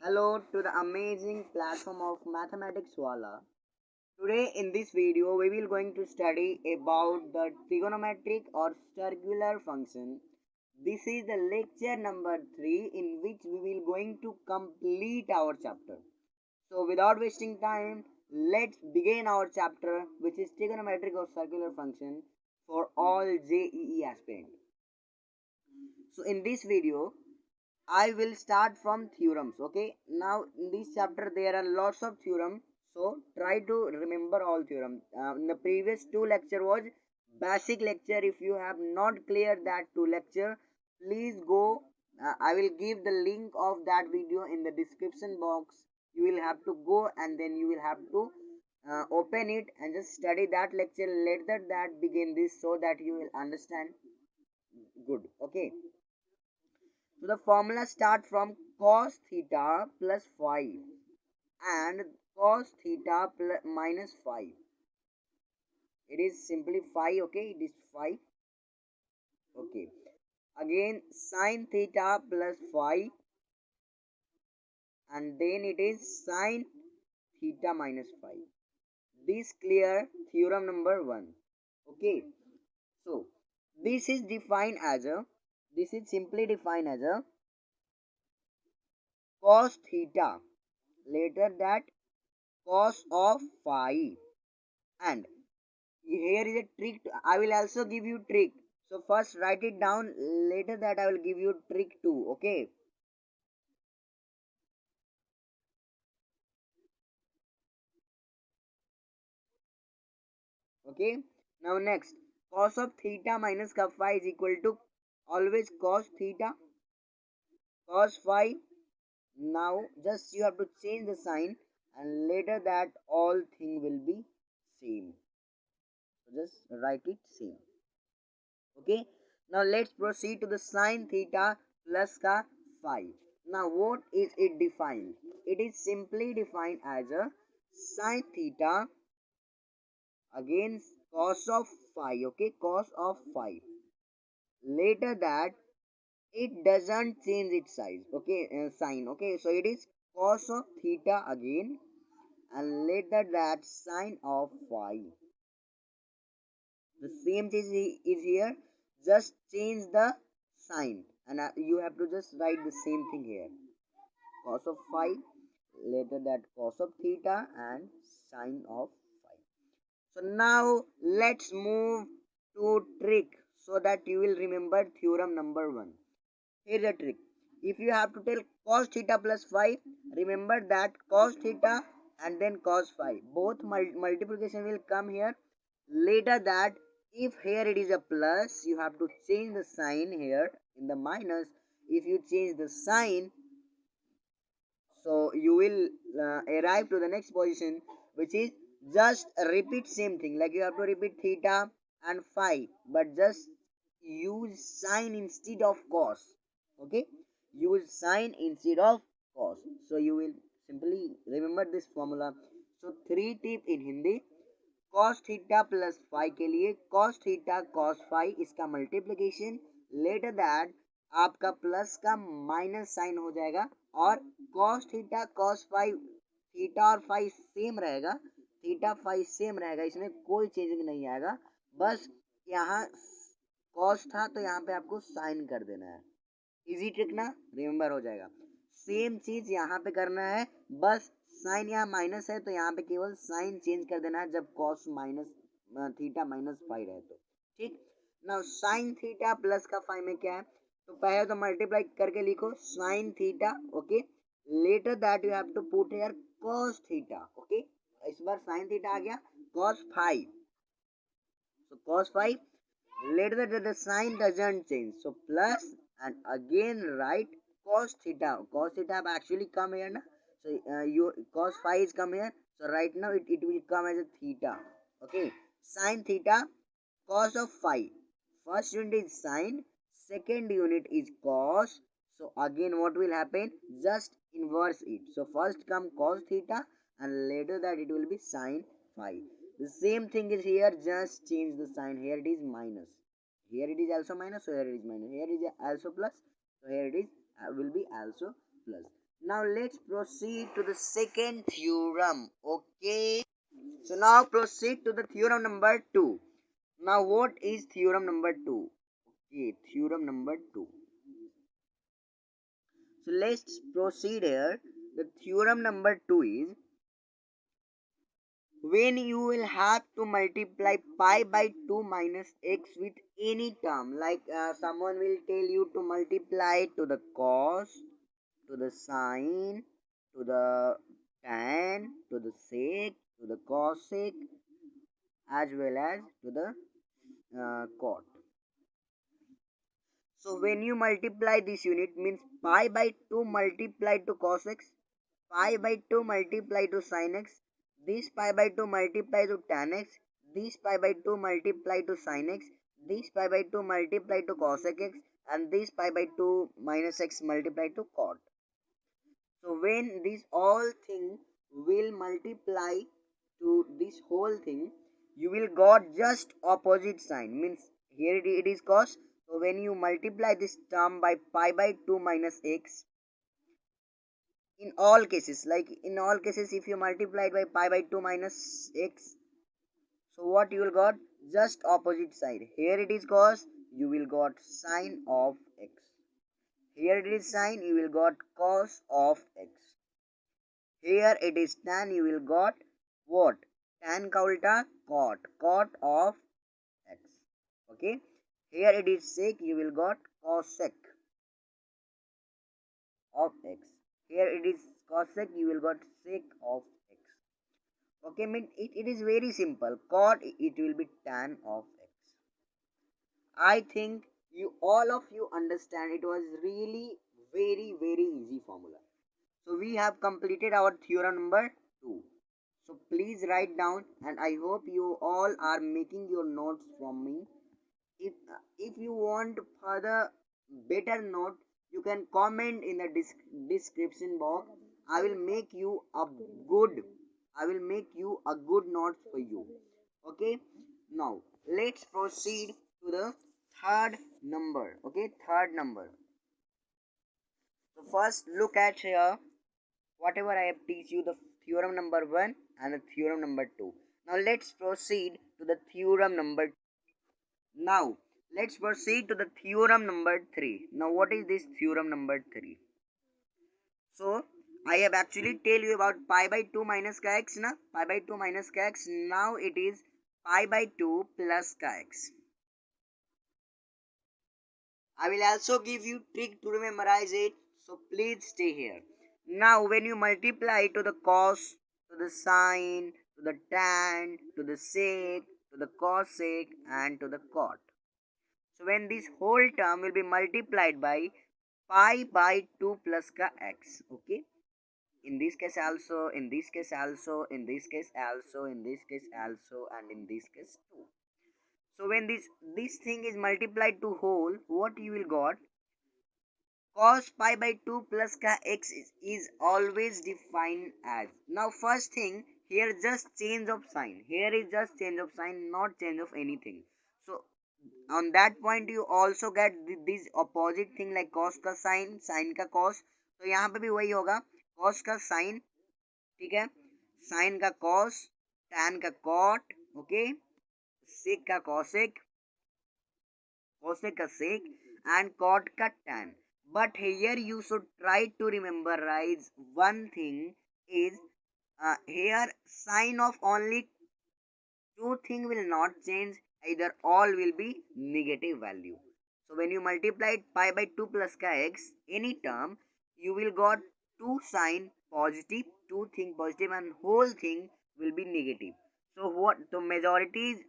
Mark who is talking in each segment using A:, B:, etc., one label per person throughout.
A: Hello to the amazing platform of Mathematics Wala. Today in this video we will going to study about the trigonometric or circular function. This is the lecture number 3 in which we will going to complete our chapter. So without wasting time, let's begin our chapter which is trigonometric or circular function for all JEE aspirants. So in this video I will start from theorems. Okay, now in this chapter there are lots of theorems, so try to remember all theorems. In the previous two lecture was basic lecture. If you have not cleared that two lecture, please go. I will give the link of that video in the description box. You will have to go and then you will have to open it and just study that lecture. Later that begin this so that you will understand good. Okay. So the formula start from cos theta plus 5 and cos theta plus minus 5. It is simply 5, okay? It is 5. Okay. Again sin theta plus 5 and then it is sin theta minus 5. This clear theorem number 1. Okay. So this is defined as a cos theta. Later that cos of phi, and here is a trick. I will also give you trick, so first write it down, later that I will give you trick too. Okay, okay. Now next, cos of theta minus cos phi is equal to always cos theta cos phi. Now just you have to change the sign and later that all thing will be same, so just write it same. Okay, now let's proceed to the sine theta plus ka phi. Now what is it defined? It is simply defined as a sine theta against cos of phi. Okay, cos of phi. Later that it doesn't change its size. Okay, sign. Okay, so it is cos of theta again and later that sine of phi. The same thing is here, just change the sign and you have to just write the same thing here, cos of phi, later that cos of theta and sine of phi. So now let's move to trick so that you will remember theorem number 1. Here's a trick. If you have to tell cos theta plus phi, remember that cos theta and then cos phi, both multiplication will come here. Later that if here it is a plus, you have to change the sign here in the minus. If you change the sign, so you will arrive to the next position, which is just repeat same thing, like you have to repeat theta and phi, but just use sine instead of cos. Okay, use sine instead of cos, so you will simply remember this formula. So 3 tip in Hindi, cos theta plus phi के लिए cos theta cos phi इसका multiplication, later that आपका plus का minus sign हो जाएगा और cos theta cos phi, theta और phi same रहेगा, थीटा फाई सेम रहेगा, इसमें कोई चेंजिंग नहीं आएगा, बस यहाँ cos था तो यहाँ पे आपको साइन कर देना है. इजी ट्रिक ना, रिमेम्बर हो जाएगा. सेम चीज यहाँ पे करना है, बस साइन यहाँ माइनस है तो यहाँ पे केवल साइन चेंज कर देना है जब cos minus theta minus five है तो ठीक. ना साइन थीटा प्लस का फाइव में क्या है, तो पहले तो मल्टीप्लाई करके लिखो sine theta. Okay, later that you have to put here cos theta. Okay, इस बार साइन थीटा आ गया, cos five, so cos 5, later that the sign doesn't change, so plus and again write cos theta. Cos theta have actually come here na, so you cos phi is come here, so right now it will come as a theta. Okay, sin theta cos of phi, first unit is sin, second unit is cos, so again what will happen, just inverse it, so first come cos theta and later that it will be sin phi. The same thing is here, just change the sign. Here it is minus, here it is also minus, so here it is minus, here it is also plus, so here it is will be also plus. Now let's proceed to the second theorem. Okay. So now proceed to the theorem number 2. Now what is theorem number 2? Okay, theorem number 2. So let's proceed here. The theorem number 2 is when you will have to multiply pi by 2 minus x with any term, like someone will tell you to multiply to the cos, to the sine, to the tan, to the sec, to the cosec, as well as to the cot. So when you multiply this unit means pi by 2 multiplied to cos x, pi by 2 multiplied to sin x, this pi by 2 multiplied to tan x, this pi by 2 multiplied to sin x, this pi by 2 multiplied to cosec x, and this pi by 2 minus x multiplied to cot. So when this all thing will multiply to this whole thing, you will got just opposite sign. Means here it is cos. So when you multiply this term by pi by 2 minus x, in all cases, like in all cases, if you multiply it by pi by 2 minus x, so what you will got? Just opposite side. Here it is cos, you will got sine of x. Here it is sine, you will got cos of x. Here it is tan, you will got what? Tan ka ulta cot, cot of x. Okay. Here it is sec, you will got cosec of x. Here it is cosec, you will got sec of x. Okay, mean it is very simple. Cot, it will be tan of x. I think you all of you understand it was really very easy formula. So we have completed our theorem number 2. So please write down, and I hope you all are making your notes from me. If you want further better note, you can comment in the description box. I will make you a good note for you. Okay. Now let's proceed to the third number. Okay, third number. So first look at here whatever I have teach you, the theorem number 1 and the theorem number 2. Now let's proceed to the theorem number. Now let's proceed to the theorem number 3. Now what is this theorem number 3? So I have actually tell you about pi by 2 minus ka x, na? Pi by 2 minus ka x. Now it is pi by 2 plus ka x. I will also give you trick to memorize it. So please stay here. Now when you multiply to the cos, to the sine, to the tan, to the sec, to the cosec, and to the cot. So when this whole term will be multiplied by pi by 2 plus ka x. Okay. In this case also, in this case also, in this case also, in this case also, and in this case too. So when this thing is multiplied to whole, what you will got? Cos pi by 2 plus ka x is always defined as. Now first thing, here just change of sign. Here is just change of sign, not change of anything. So on that point you also get this opposite thing like cos का sin, sin का cos. तो यहाँ पे भी वही होगा, cos का sin, ठीक है, sin का cos, tan का cot, okay, sec का cosec, cosec का sec, and cot का tan. But here you should try to rememberize one thing is here sign of only two thing will not change, either all will be negative value. So when you multiply pi by 2 plus ka x, any term, you will got two sign positive, two thing positive, and whole thing will be negative. So what the majority is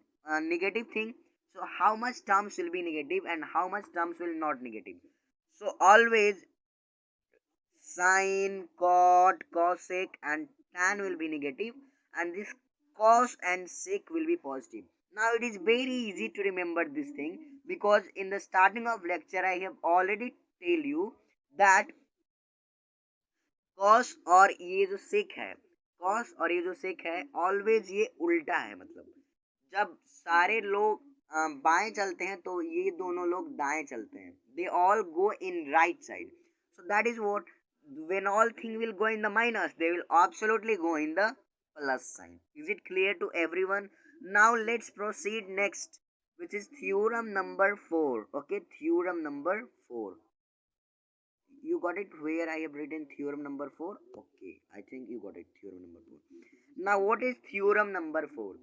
A: negative thing. So how much terms will be negative and how much terms will not negative. So always sine, cot, cosec, and tan will be negative, and this cos and sec will be positive. Now it is very easy to remember this thing because in the starting of lecture I have already tell you that cos और ये जो sec है, cos और ये जो sec है always ये उल्टा है, मतलब जब सारे लोग बाएं चलते हैं तो ये दोनों लोग दाएं चलते हैं. They all go in right side. So that is what when all thing will go in the minus, they will absolutely go in the plus sign. Is it clear to everyone? Now let's proceed next, which is theorem number 4. Okay, theorem number 4. You got it where I have written theorem number 4? Okay, I think you got it, theorem number 4. Now what is theorem number 4?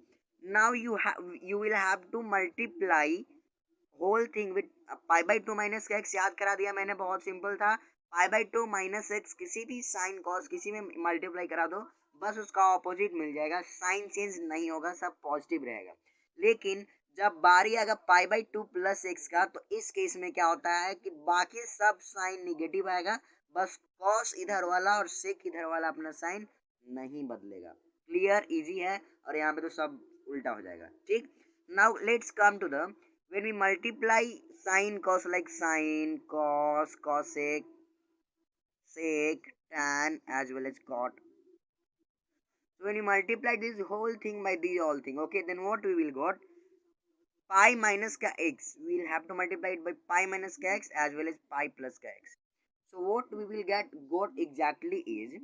A: Now you will have to multiply whole thing with pi by two minus का x, याद करा दिया मैंने, बहुत simple था. Pi by two minus x किसी भी sine cos किसी में मल्टीप्लाई करा दो, बस उसका ऑपोजिट मिल जाएगा, साइन चेंज नहीं होगा, सब पॉजिटिव रहेगा. लेकिन जब बारी आएगा पाई बाई टू प्लस एक्स का, तो इस केस में क्या होता है कि बाकी सब साइन निगेटिव आएगा, बस कॉस इधर वाला और सेक इधर वाला अपना साइन नहीं बदलेगा. क्लियर, इजी है, और यहाँ पे तो सब उल्टा हो जाएगा. ठीक, now let's come to the when we multiply sine cos, like sine cos cosec sec tan as well as cot, so when you multiply this whole thing by these all thing, okay, then what we will got, pi minus ka x, we will have to multiply it by pi minus ka x as well as pi plus ka x. So what we will got exactly is,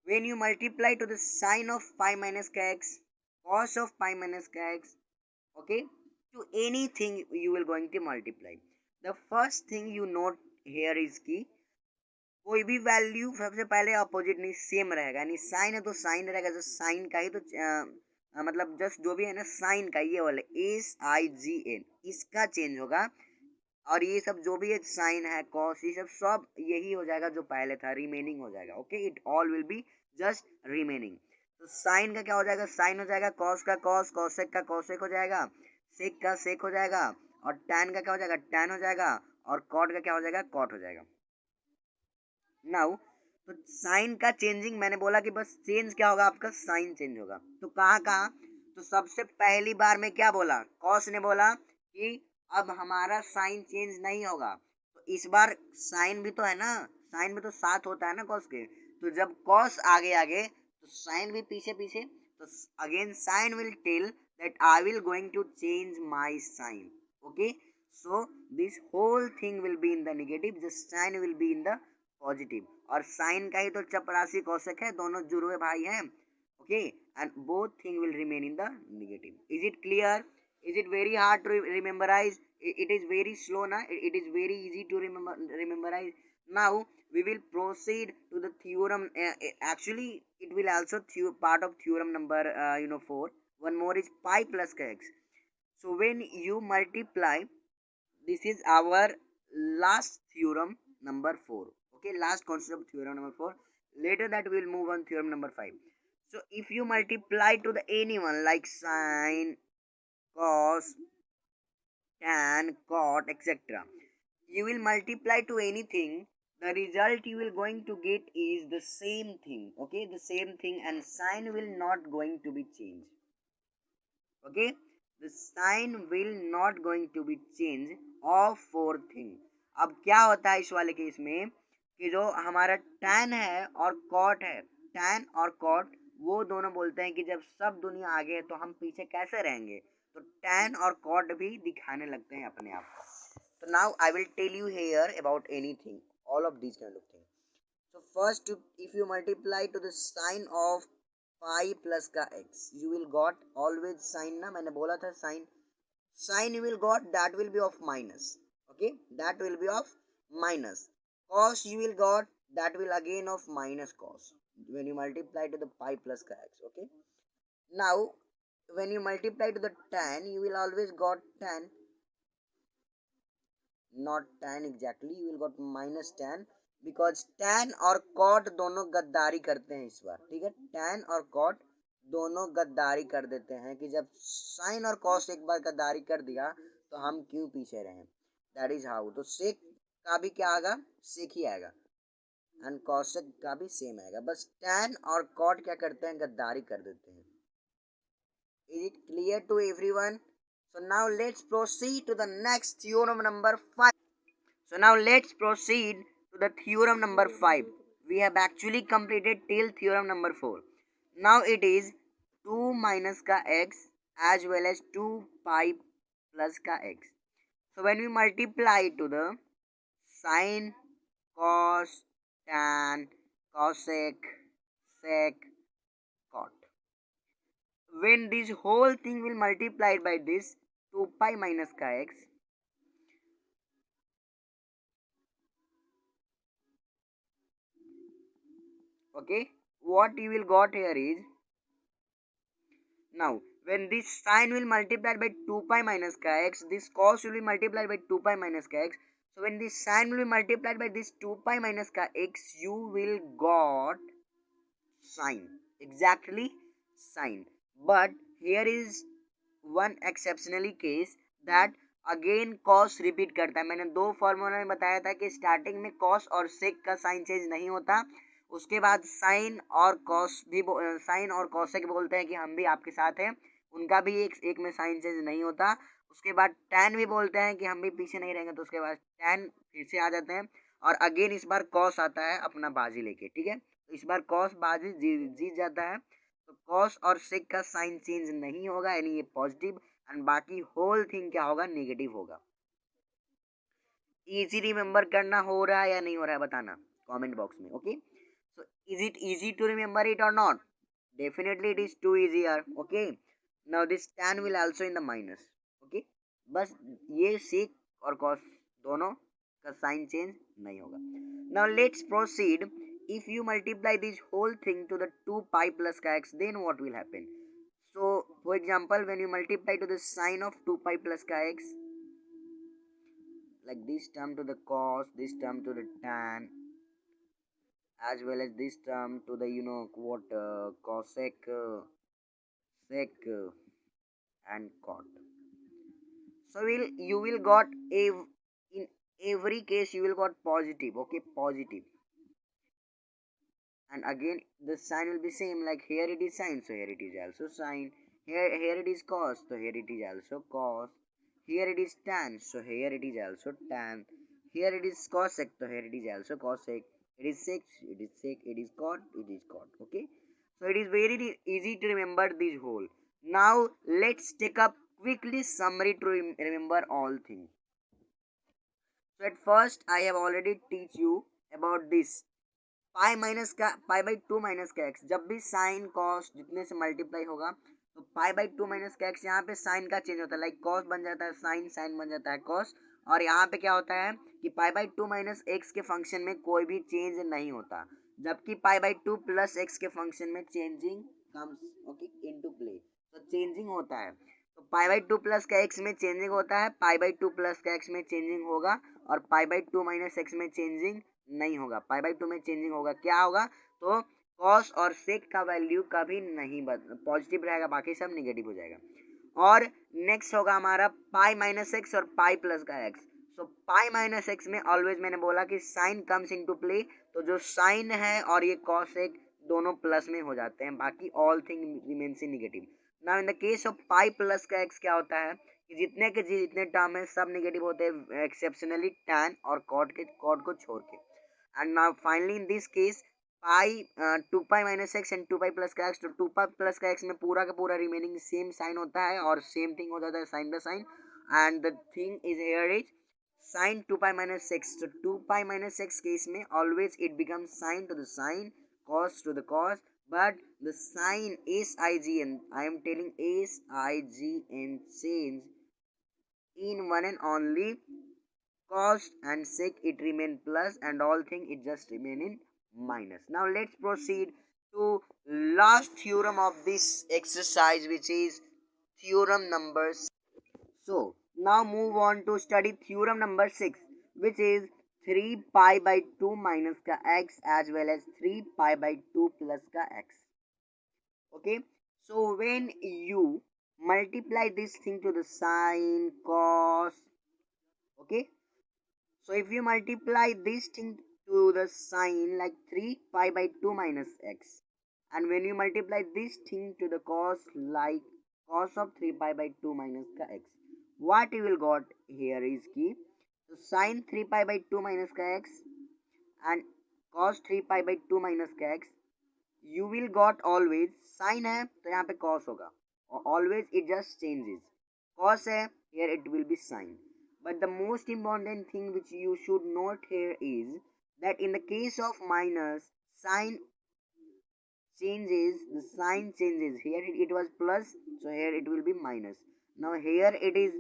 A: when you multiply to the sine of pi minus ka x, cos of pi minus ka x, okay, to anything you will going to multiply, the first thing you note here is कि कोई भी value सबसे पहले opposite नहीं same रहेगा, यानी sign है तो साइन रहेगा, जो साइन का ही तो मतलब जस्ट जो भी है ना साइन का, ये वाले SIGN इसका चेंज होगा, और ये सब जो भी है साइन है कॉस, ये सब सब यही हो जाएगा जो पहले था, रिमेनिंग हो जाएगा. Okay, it all will be just remaining. तो साइन का क्या हो जाएगा, साइन हो जाएगा, कॉस का कॉस, कॉसेक का कॉसेक हो जाएगा, सेक का सेक हो जाएगा, और टैन का क्या हो जाएगा, टैन हो जाएगा, और कॉट का क्या हो जाएगा, कॉट हो जाएगा. नाउ तो साइन का चेंजिंग मैंने बोला कि बस चेंज क्या होगा आपका, साइन चेंज होगा. तो कहाँ कहाँ, तो सबसे पहली बार में क्या बोला, कॉस ने बोला कि अब हमारा साइन चेंज नहीं होगा, तो इस बार साइन भी तो है ना, साइन भी तो साथ होता है ना कॉस के, तो जब कॉस आगे आगे तो साइन भी पीछे पीछे, तो again sign will tell that I will going to change my sign. Okay, so this whole thing will be in the negative, the sign will be in the positive, और sign का ही तो चपरासी कौशिक है, दोनों जुड़वे भाई हैं. Okay, and both thing will remain in the negative. Is it clear? Is it very hard to rememberize? It is very slow na, it is very easy to rememberize. Now we will proceed to the theorem. Actually it will also part of theorem number 4. One more is pi plus ka x. So when you multiply, this is our last theorem number 4. Okay, last concept of theorem number 4. Later that we will move on theorem number 5. So if you multiply to the anyone like sine, cos, tan, cot, etc., you will multiply to anything, the result you will going to get is the same thing. Okay, the same thing, and sign will not going to be changed. Okay, the sign will not going to be changed of four thing. अब क्या होता है इस वाले case में कि जो हमारा tan है और cot है, tan और cot वो दोनों बोलते हैं कि जब सब दुनिया आगे है तो हम पीछे कैसे रहेंगे, तो tan और cot भी दिखाने लगते हैं अपने आप को. So now I will tell you here about anything, all of these kind of things. So first, if you multiply to the sign of pi plus का x, you will got always sign ना, मैंने बोला था sign you will got that will be of minus. Okay, that will be of minus. Cos you will got that will again of minus cos when you multiply to the pi plus का x. Okay, now when you multiply to the tan, you will always got tan, not tan exactly, you will got minus tan, because tan और cot दोनों गद्दारी करते हैं इस बार. ठीक है, tan और कॉट दोनों गद्दारी कर देते हैं कि जब साइन और कॉस एक बार गद्दारी कर दिया तो हम क्यों पीछे रहें. That is how. तो सेक का भी क्या आएगा, सेक ही आएगा, एंड कॉसेक का भी सेम आएगा, बस टैन और कॉट क्या करते हैं, गद्दारी कर देते हैं. Is it clear to everyone? So now let's proceed to the next theorem number 5. So now let's proceed to the theorem number 5. We have actually completed till theorem number 4. Now it is 2 minus ka x as well as 2 pi plus ka x. So when we multiply to the sine, cos, tan, cosec, sec, cot. When this whole thing will multiplied by this 2 pi minus ka x, okay, what you will got here is, now when this sine will multiplied by 2 pi minus ka x, this cos will be multiplied by 2 pi minus ka x. So when this sine will be multiplied by this 2 pi minus ka x, you will got sine, exactly sine. But here is one exceptionally case that again cos repeat करता है. मैंने दो formula में बताया था कि starting में cos और सेक का साइन चेंज नहीं होता, उसके बाद साइन और कॉस भी साइन और कॉसेक बोलते हैं कि हम भी आपके साथ हैं, उनका भी एक में साइन चेंज नहीं होता. उसके बाद टैन भी बोलते हैं कि हम भी पीछे नहीं रहेंगे, तो उसके बाद टैन फिर से आ जाते हैं. और अगेन इस बार कॉस आता है अपना बाजी लेके. ठीक है, तो इस बार कॉस बाजी जीत जाता है. तो कॉस और सेक का साइन चेंज नहीं होगा, यानी ये पॉजिटिव, एंड बाकी होल थिंग क्या होगा, नेगेटिव होगा. इजी रिमेम्बर करना हो रहा है या नहीं हो रहा है बताना कमेंट बॉक्स में. Okay, so is it easy to remember it or not? Definitely it is too easier. Okay, now this tan will also in the minus. Okay, बस ये सेक और कॉस दोनों का साइन चेंज नहीं होगा. Now let's proceed. If you multiply this whole thing to the 2 pi plus ka x, then what will happen? So, for example, when you multiply to the sine of 2 pi plus ka x, like this term to the cos, this term to the tan, as well as this term to the what cosec, sec, and cot. So you will got in every case you will got positive. Okay, positive. And again the sign will be same, like here it is sine, so here it is also sine. Here it is cos, so here it is also cos. Here it is tan, so here it is also tan. Here it is cosec, so here it is also cosec. It is sec, it is sec. It is cot, it is cot. Okay, so it is very easy to remember this whole. Now let's take up quickly summary to remember all things. So at first I have already teach you about this pi minus का पाई by two minus का x. जब भी sine cos जितने से multiply होगा तो पाई by two minus का x, यहाँ पे साइन का चेंज होता है, लाइक कॉस बन जाता है साइन, साइन बन जाता है कॉस. और यहाँ पे क्या होता है कि पाई बाई टू माइनस एक्स के फंक्शन में कोई भी चेंज नहीं होता, जबकि पाई बाई टू प्लस एक्स के फंक्शन में changing comes okay into play. तो चेंजिंग होता है, तो पाई बाई टू प्लस का एक्स में चेंजिंग होता है, पाई बाई टू प्लस का एक्स में चेंजिंग होगा, और पाई बाई टू माइनस एक्स में चेंजिंग नहीं होगा. पाई बाई टू में चेंजिंग होगा, क्या होगा, तो कॉस और सेक का वैल्यू कभी नहीं पॉजिटिव रहेगा, बाकी सब निगेटिव हो जाएगा. और नेक्स्ट होगा हमारा पाई माइनस एक्स और पाई प्लस का एक्स. सो पाई माइनस एक्स में ऑलवेज मैंने बोला कि साइन कम्स इनटू प्ले, तो जो साइन है और ये कॉस एक दोनों प्लस में हो जाते हैं, बाकी all thing remains in negative. Now in the case of pi plus का एक्स क्या होता है कि जितने के जितने टर्म है सब नेगेटिव होते हैं एक्सेप्शनली टैन और कॉट को छोड़ के. And now finally in this case pi 2 pi minus x and 2 pi plus का x, तो 2 pi plus का x में पूरा का पूरा रिमेनिंग सेम साइन होता है और सेम थिंग हो जाता है sine by sine. And the thing is here is sine 2 pi minus x. तो 2 pi minus x केस में always it becomes sine to the sine, cos to the cos, but the sign sign, I am telling sign change in one and only cos and sec it remain plus, and all thing it just remain in minus. Now let's proceed to last theorem of this exercise, which is theorem number 6. So now move on to study theorem number 6, which is 3 pi by 2 minus ka x as well as 3 pi by 2 plus ka x. Okay, so when you multiply this thing to the sine cos, okay, so if you multiply this thing to the sign like 3 pi by 2 minus x, and when you multiply this thing to the cos like cos of 3 pi by 2 minus ka x, what you will got here is ki so sin 3 pi by 2 minus ka x and cos 3 pi by 2 minus ka x, you will got always sin है तो यहाँ पे cos होगा, always it just changes. Cos है, here it will be sin. But the most important thing which you should note here is that in the case of minus, sign changes, the sign changes. Here it was plus, so here it will be minus. Now here it is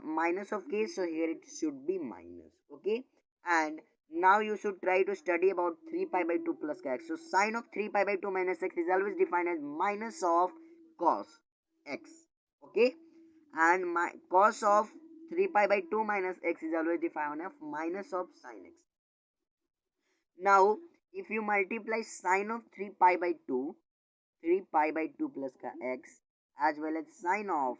A: minus of case, so here it should be minus. Okay, and now you should try to study about 3 pi by 2 plus x. So sine of 3 pi by 2 minus x is always defined as minus of cos x. Okay, and my cos of 3 pi by 2 minus x is always defined as minus of sine x. Now if you multiply sine of 3 pi by 2, 3 pi by 2 plus ka x, as well as sine of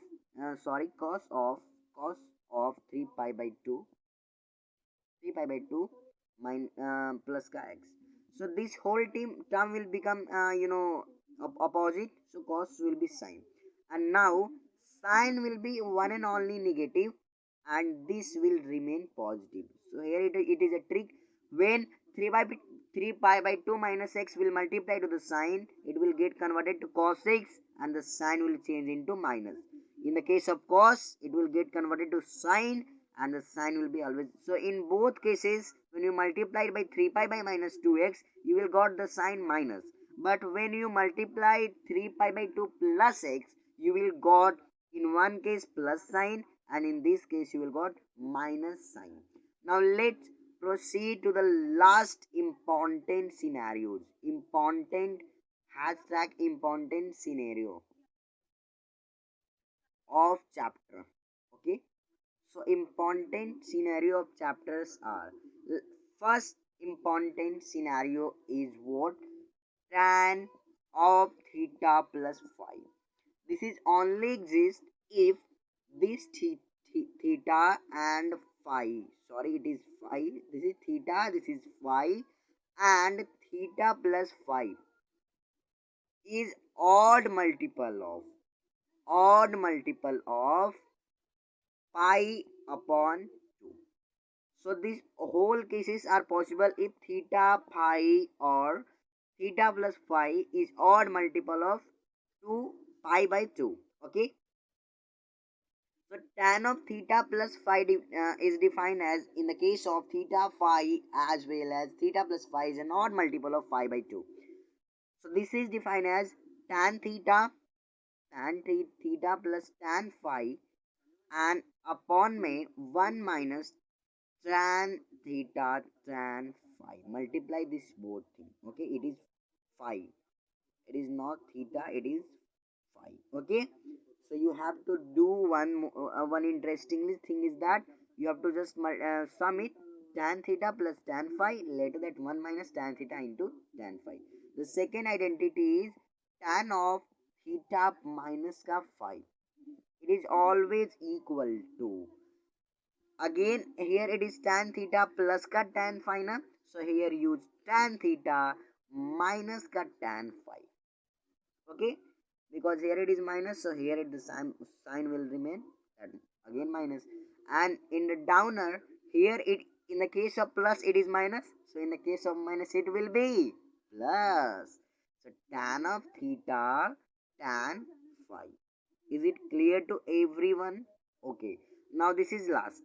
A: cos of 3 pi by 2, 3 pi by 2 plus ka x. So this whole term will become opposite, so cos will be sine, and now sine will be one and only negative, and this will remain positive. So here it is a trick. When 3 by 3 pi by 2 minus x will multiply to the sine, it will get converted to cos x, and the sign will change into minus. In the case of cos, it will get converted to sine, and the sign will be always. So in both cases, when you multiply it by 3 pi by minus 2x, you will got the sign minus. But when you multiply 3 pi by 2 plus x, you will got in one case plus sign, and in this case you will got minus sign. Now let's proceed to the last important scenarios. Important important scenario of chapter. Okay, so important scenario of chapters are, first important scenario is what? Tan of theta plus phi. This is only exist if this theta and phi, sorry, it is phi, this is theta, this is phi, and theta plus phi is odd multiple of pi upon 2. So these whole cases are possible if theta phi or theta plus phi is odd multiple of 2 pi by 2. Okay. So tan of theta plus phi is defined as, in the case of theta phi as well as theta plus phi is an odd multiple of phi by 2. So this is defined as tan theta plus tan phi, and upon में 1 minus tan theta tan phi. Multiply this both thing. Okay, it is phi. It is not theta, it is phi. Okay, so you have to do one interesting thing is that you have to just sum it, tan theta plus tan phi, later that 1 minus tan theta into tan phi. The second identity is tan of theta minus ka phi. It is always equal to, again here it is tan theta plus ka tan phi na, so here use tan theta minus ka tan phi. Okay, because here it is minus, so here the sign will remain again minus, and in the downer here it, in the case of plus it is minus, so in the case of minus it will be plus. So tan of theta tan phi. Is it clear to everyone? Okay, now this is last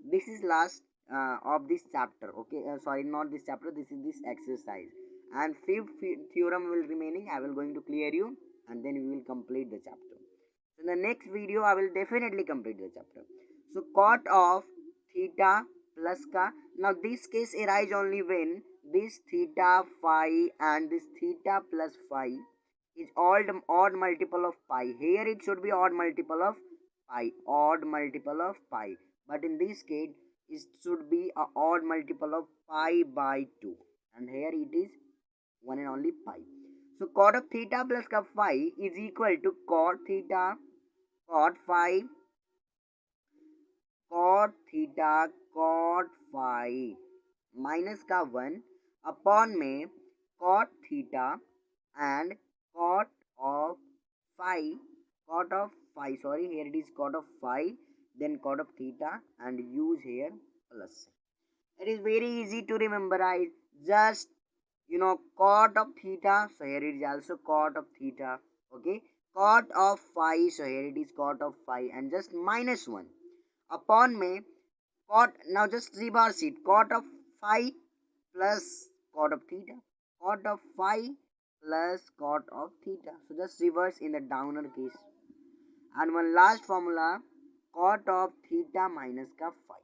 A: of this chapter. Okay, sorry, not this chapter, this is this exercise, and fifth theorem will remaining. I will going to clear you, and then we will complete the chapter. So in the next video I will definitely complete the chapter. So cot of theta plus ka, now this case arise only when this theta phi and this theta plus phi is odd multiple of pi. Here it should be odd multiple of pi, but in this case it should be a odd multiple of pi by 2, and here it is one and only pi. So cot of theta plus ka phi is equal to cot theta cot phi cot theta cot phi minus का 1 upon में cot theta and cot of phi, sorry, here it is cot of phi, then cot of theta, and use here plus. It is very easy to memorize. Just cot of theta, so here it is also cot of theta. Okay, cot of phi, so here it is cot of phi, and just minus 1 upon में cot, now just reverse it, cot of phi plus cot of theta, cot of phi plus cot of theta. So just reverse in the downer case. And one last formula, cot of theta minus ka phi.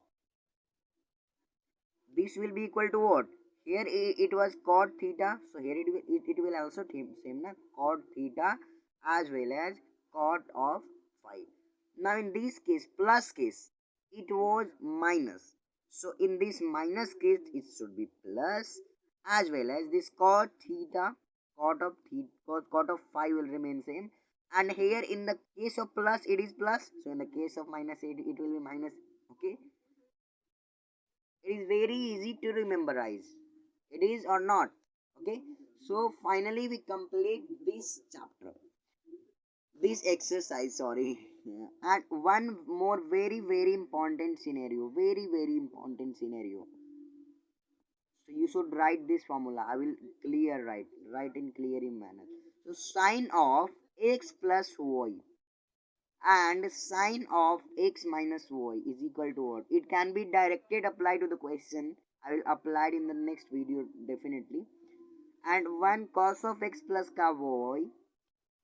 A: This will be equal to what? Here it was cot theta, so here it will also same na, cot theta as well as cot of phi. Now in this case, plus case, it was minus. So in this minus case, it should be plus, as well as this cot theta, cot of phi will remain same. And here in the case of plus, it is plus. So in the case of minus, it will be minus. Okay. It is very easy to memorize. It is or not. Okay. So finally we complete this chapter. This exercise, sorry. Yeah. And one more very important scenario. Very important scenario. So you should write this formula. I will write in clear manner. So sine of x plus y and sine of x minus y is equal to what? It can be directed apply to the question. I will apply it in the next video definitely. And 1 cos of x plus ka y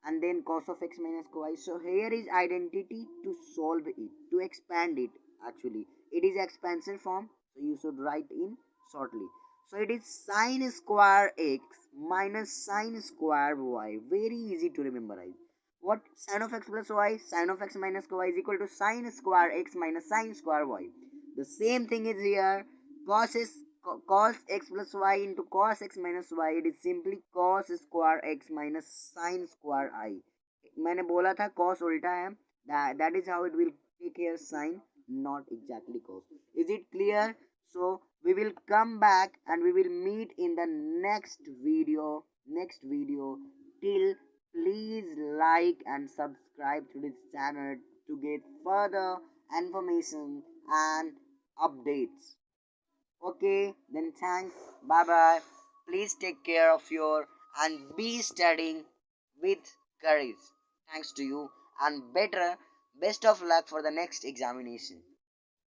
A: and then cos of x minus y. So here is identity to solve it, to expand it actually. It is expansion form, so you should write in shortly. So it is sine square x minus sine square y. Very easy to memorize. What? Sine of x plus y, sine of x minus y is equal to sine square x minus sine square y. The same thing is here. Cos x plus y into cos x minus y, it is simply cos square x minus sin square I. मैंने बोला था cos उल्टा है. That is how it will take here sin, not exactly cos. Is it clear? So we will come back and we will meet in the next video. Till please like and subscribe to this channel to get further information and updates. Okay, then thanks. Bye bye. Please take care of your and be studying with courage. Thanks to you and better. Best of luck for the next examination.